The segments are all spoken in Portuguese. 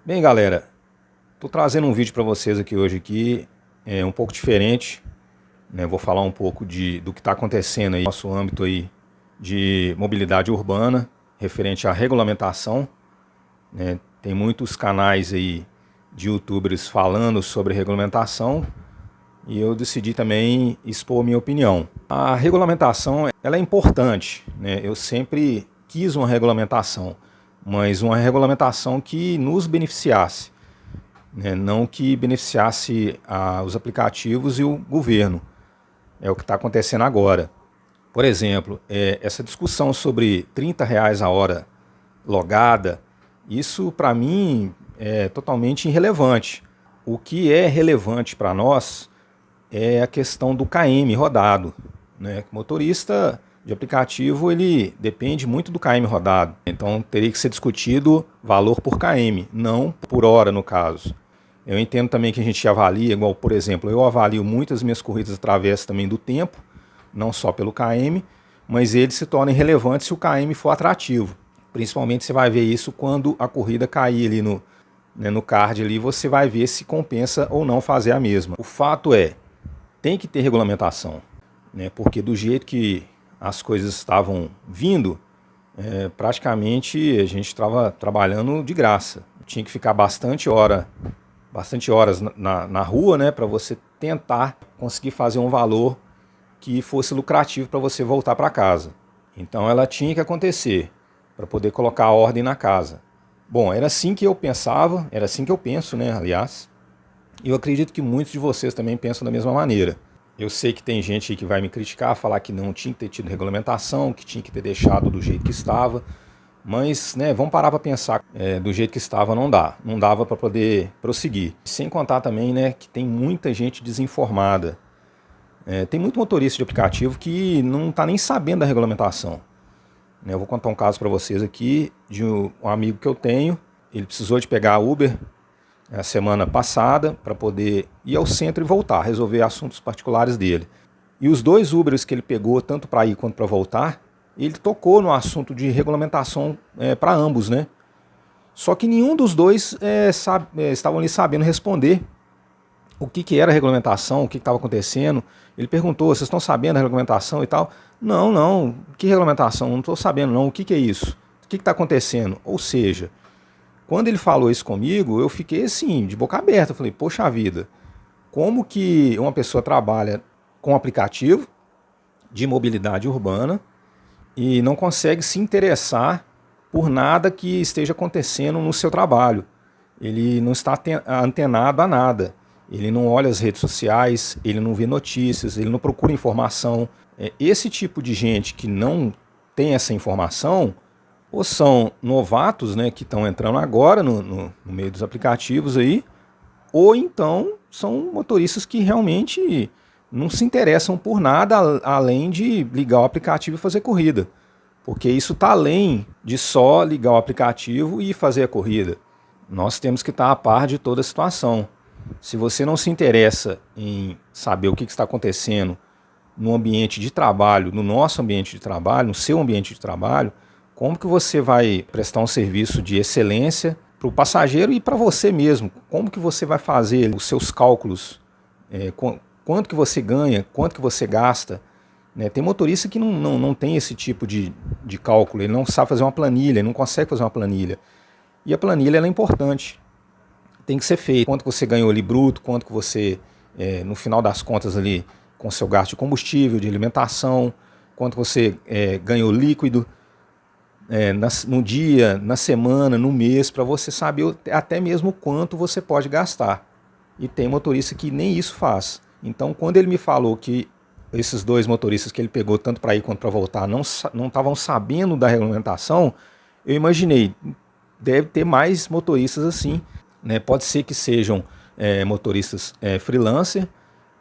Bem, galera, estou trazendo um vídeo para vocês aqui hoje um pouco diferente, né? Vou falar um pouco do que está acontecendo aí no nosso âmbito aí de mobilidade urbana, referente à regulamentação, né? Tem muitos canais aí de YouTubers falando sobre regulamentação e eu decidi também expor minha opinião. A regulamentação, ela é importante, né? Eu sempre quis uma regulamentação, mas uma regulamentação que nos beneficiasse, né? Não que beneficiasse os aplicativos e o governo. É o que está acontecendo agora. Por exemplo, essa discussão sobre R$ 30 a hora logada, isso para mim é totalmente irrelevante. O que é relevante para nós é a questão do KM rodado, né? O motorista de aplicativo, ele depende muito do KM rodado. Então teria que ser discutido valor por KM, não por hora no caso. Eu entendo também que a gente avalia, igual por exemplo, eu avalio muitas minhas corridas através também do tempo, não só pelo KM, mas ele se torna irrelevante se o KM for atrativo. Principalmente você vai ver isso quando a corrida cair ali no card ali, você vai ver se compensa ou não fazer a mesma. O fato tem que ter regulamentação, né? Porque do jeito que as coisas estavam vindo, praticamente a gente estava trabalhando de graça. Tinha que ficar bastante horas na rua, né, para você tentar conseguir fazer um valor que fosse lucrativo para você voltar para casa. Então ela tinha que acontecer para poder colocar a ordem na casa. Bom, era assim que eu pensava, era assim que eu penso, né, aliás. E eu acredito que muitos de vocês também pensam da mesma maneira. Eu sei que tem gente aí que vai me criticar, falar que não tinha que ter tido regulamentação, que tinha que ter deixado do jeito que estava. Mas, né, vamos parar para pensar, do jeito que estava não dava para poder prosseguir. Sem contar também, né, que tem muita gente desinformada. Tem muito motorista de aplicativo que não está nem sabendo da regulamentação. Eu vou contar um caso para vocês aqui de um amigo que eu tenho. Ele precisou de pegar Uber a semana passada para poder ir ao centro e voltar, resolver assuntos particulares dele. E os dois Ubers que ele pegou, tanto para ir quanto para voltar, ele tocou no assunto de regulamentação para ambos, né? Só que nenhum dos dois estavam ali sabendo responder o que era a regulamentação, o que estava acontecendo. Ele perguntou, vocês estão sabendo da regulamentação e tal? Não, que regulamentação? Não estou sabendo não, o que é isso? O que está acontecendo? Ou seja, quando ele falou isso comigo, eu fiquei assim, de boca aberta. Eu falei, poxa vida, como que uma pessoa trabalha com aplicativo de mobilidade urbana e não consegue se interessar por nada que esteja acontecendo no seu trabalho? Ele não está antenado a nada. Ele não olha as redes sociais, ele não vê notícias, ele não procura informação. Esse tipo de gente que não tem essa informação, ou são novatos, né, que estão entrando agora no meio dos aplicativos aí, ou então são motoristas que realmente não se interessam por nada além de ligar o aplicativo e fazer corrida. Porque isso está além de só ligar o aplicativo e fazer a corrida. Nós temos que estar a par de toda a situação. Se você não se interessa em saber o que está acontecendo no ambiente de trabalho, no nosso ambiente de trabalho, no seu ambiente de trabalho, como que você vai prestar um serviço de excelência para o passageiro e para você mesmo? Como que você vai fazer os seus cálculos? Quanto que você ganha? Quanto que você gasta? Tem motorista que não tem esse tipo de cálculo, ele não sabe fazer uma planilha, ele não consegue fazer uma planilha. E a planilha ela é importante, tem que ser feita. Quanto que você ganhou ali bruto, quanto que você, no final das contas ali, com seu gasto de combustível, de alimentação, quanto você ganhou líquido, no dia, na semana, no mês, para você saber até mesmo quanto você pode gastar. E tem motorista que nem isso faz. Então, quando ele me falou que esses dois motoristas que ele pegou, tanto para ir quanto para voltar, não estavam sabendo da regulamentação, eu imaginei, deve ter mais motoristas assim, né? Pode ser que sejam motoristas freelancer,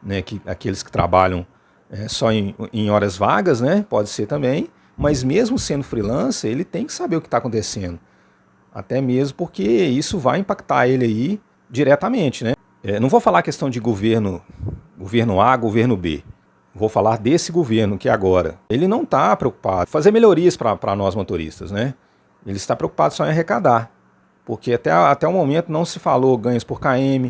né? Aqueles que trabalham só em horas vagas, né? Pode ser também. Mas mesmo sendo freelancer, ele tem que saber o que está acontecendo. Até mesmo porque isso vai impactar ele aí diretamente, né? Não vou falar questão de governo A, governo B. Vou falar desse governo que agora, ele não está preocupado em fazer melhorias para nós motoristas, né? Ele está preocupado só em arrecadar. porque até o momento não se falou ganhos por km,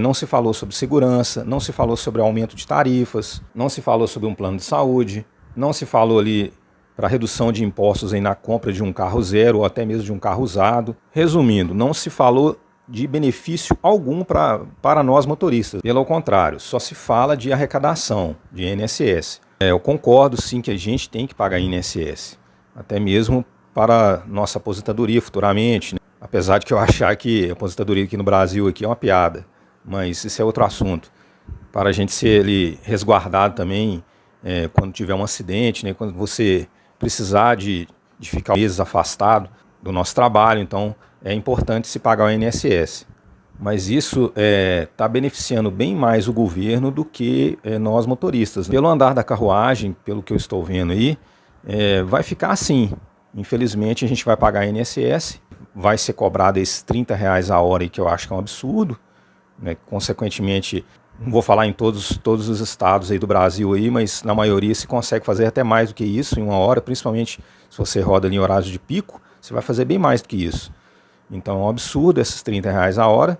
não se falou sobre segurança, não se falou sobre aumento de tarifas, não se falou sobre um plano de saúde, não se falou ali para redução de impostos aí na compra de um carro zero ou até mesmo de um carro usado. Resumindo, não se falou de benefício algum para nós motoristas. Pelo contrário, só se fala de arrecadação, de INSS. Eu concordo sim que a gente tem que pagar INSS, até mesmo para nossa aposentadoria futuramente, né? Apesar de que eu achar que a aposentadoria aqui no Brasil aqui é uma piada, mas isso é outro assunto. Para a gente ser ali resguardado também quando tiver um acidente, né? Quando você precisar de ficar meses afastado do nosso trabalho, então é importante se pagar o INSS. Mas isso está beneficiando bem mais o governo do que nós motoristas. Pelo andar da carruagem, pelo que eu estou vendo aí, vai ficar assim. Infelizmente a gente vai pagar INSS, vai ser cobrado esses R$30 a hora, aí, que eu acho que é um absurdo, né? Consequentemente, não vou falar em todos os estados aí do Brasil, aí, mas na maioria se consegue fazer até mais do que isso em uma hora, principalmente se você roda ali em horários de pico, você vai fazer bem mais do que isso. Então é um absurdo esses R$30 a hora.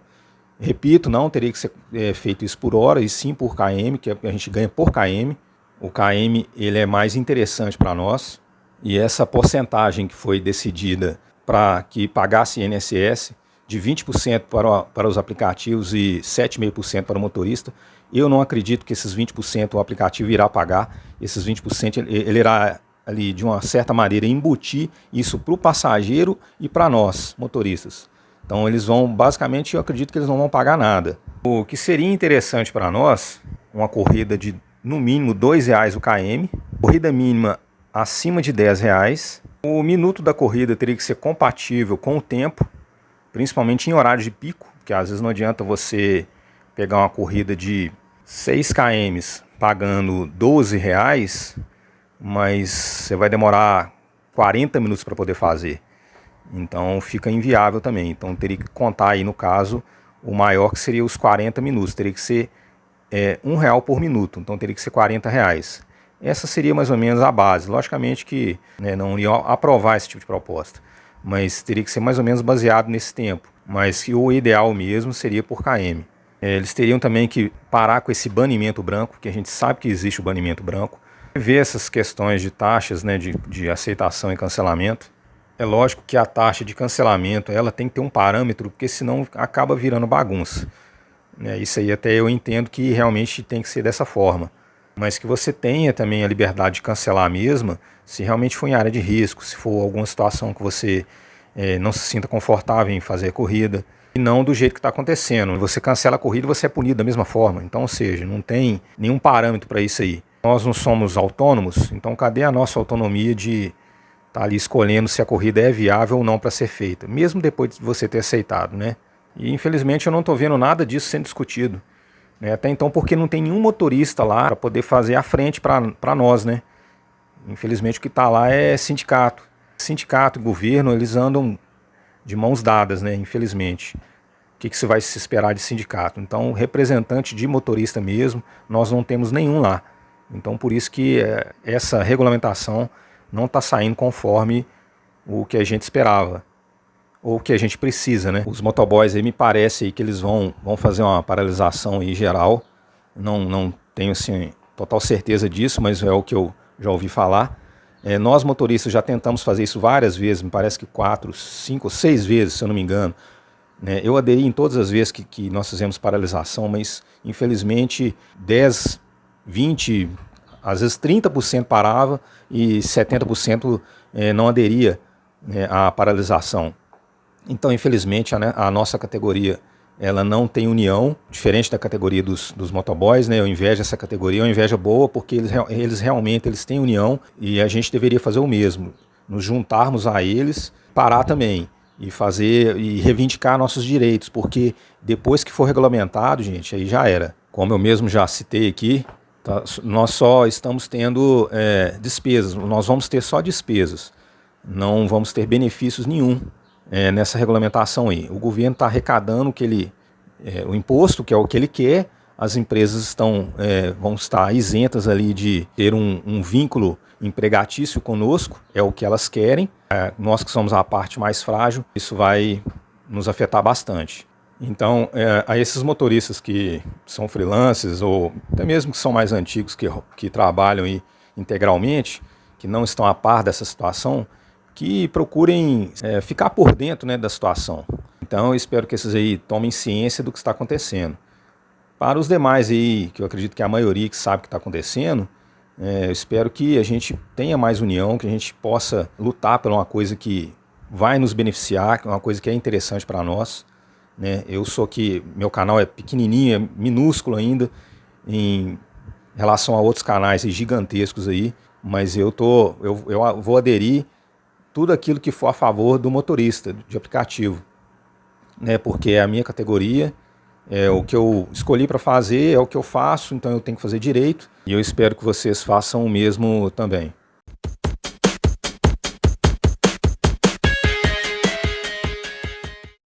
Repito, não teria que ser feito isso por hora, e sim por km, que a gente ganha por km. O km ele é mais interessante para nós, e essa porcentagem que foi decidida para que pagasse INSS de 20% para os aplicativos e 7,5% para o motorista, eu não acredito que esses 20% o aplicativo irá pagar. Esses 20% ele irá ali de uma certa maneira embutir isso para o passageiro e para nós motoristas. Então eles vão, basicamente, eu acredito que eles não vão pagar nada. O que seria interessante para nós, uma corrida de no mínimo R$2 o km, corrida mínima acima de R$10. O minuto da corrida teria que ser compatível com o tempo, principalmente em horário de pico, porque às vezes não adianta você pegar uma corrida de 6 km pagando R$12, mas você vai demorar 40 minutos para poder fazer. Então fica inviável também. Então teria que contar aí, no caso, o maior, que seria os 40 minutos. Teria que ser R$1 por minuto, então teria que ser R$40. Essa seria mais ou menos a base. Logicamente que não iriam aprovar esse tipo de proposta, mas teria que ser mais ou menos baseado nesse tempo. Mas que o ideal mesmo seria por km. Eles teriam também que parar com esse banimento branco, que a gente sabe que existe o banimento branco. Ver essas questões de taxas, né, de aceitação e cancelamento. É lógico que a taxa de cancelamento ela tem que ter um parâmetro, porque senão acaba virando bagunça. Isso aí até eu entendo que realmente tem que ser dessa forma. Mas que você tenha também a liberdade de cancelar mesmo, se realmente for em área de risco, se for alguma situação que você não se sinta confortável em fazer a corrida, e não do jeito que está acontecendo. Você cancela a corrida e você é punido da mesma forma. Então, ou seja, não tem nenhum parâmetro para isso aí. Nós não somos autônomos, então cadê a nossa autonomia de estar ali escolhendo se a corrida é viável ou não para ser feita, mesmo depois de você ter aceitado, né? E infelizmente eu não estou vendo nada disso sendo discutido, né? Até então, porque não tem nenhum motorista lá para poder fazer a frente para nós, né? Infelizmente o que está lá é sindicato. Sindicato e governo, eles andam de mãos dadas, né? Infelizmente. O que se vai se esperar de sindicato? Então, representante de motorista mesmo, nós não temos nenhum lá. Então, por isso que essa regulamentação não está saindo conforme o que a gente esperava, ou o que a gente precisa, né? Os motoboys aí me parece aí que eles vão fazer uma paralisação aí geral. Não tenho assim total certeza disso, mas é o que eu já ouvi falar. Nós motoristas já tentamos fazer isso várias vezes, me parece que 4, 5, 6 vezes, se eu não me engano. Eu aderi em todas as vezes que nós fizemos paralisação, mas infelizmente 10, 20, às vezes 30% parava e 70% não aderia, à paralisação. Então, infelizmente, a nossa categoria ela não tem união, diferente da categoria dos motoboys, né? Eu invejo essa categoria, é uma inveja boa, porque eles realmente têm união, e a gente deveria fazer o mesmo, nos juntarmos a eles, parar também e fazer e reivindicar nossos direitos, porque depois que for regulamentado, gente, aí já era. Como eu mesmo já citei aqui, tá, nós só estamos tendo despesas, nós vamos ter só despesas, não vamos ter benefícios nenhum nessa regulamentação aí. O governo está arrecadando o imposto, que é o que ele quer, as empresas vão estar isentas ali de ter um vínculo empregatício conosco, é o que elas querem. Nós que somos a parte mais frágil, isso vai nos afetar bastante. Então, a esses motoristas que são freelancers ou até mesmo que são mais antigos, que trabalham aí integralmente, que não estão a par dessa situação, que procurem ficar por dentro, né, da situação. Então, eu espero que esses aí tomem ciência do que está acontecendo. Para os demais aí, que eu acredito que a maioria que sabe o que está acontecendo, eu espero que a gente tenha mais união, que a gente possa lutar por uma coisa que vai nos beneficiar, uma coisa que é interessante para nós, né? Eu sou aqui, meu canal é pequenininho, é minúsculo ainda, em relação a outros canais gigantescos aí, mas eu vou aderir tudo aquilo que for a favor do motorista de aplicativo, né? Porque é a minha categoria, é o que eu escolhi para fazer, é o que eu faço, então eu tenho que fazer direito, e eu espero que vocês façam o mesmo também.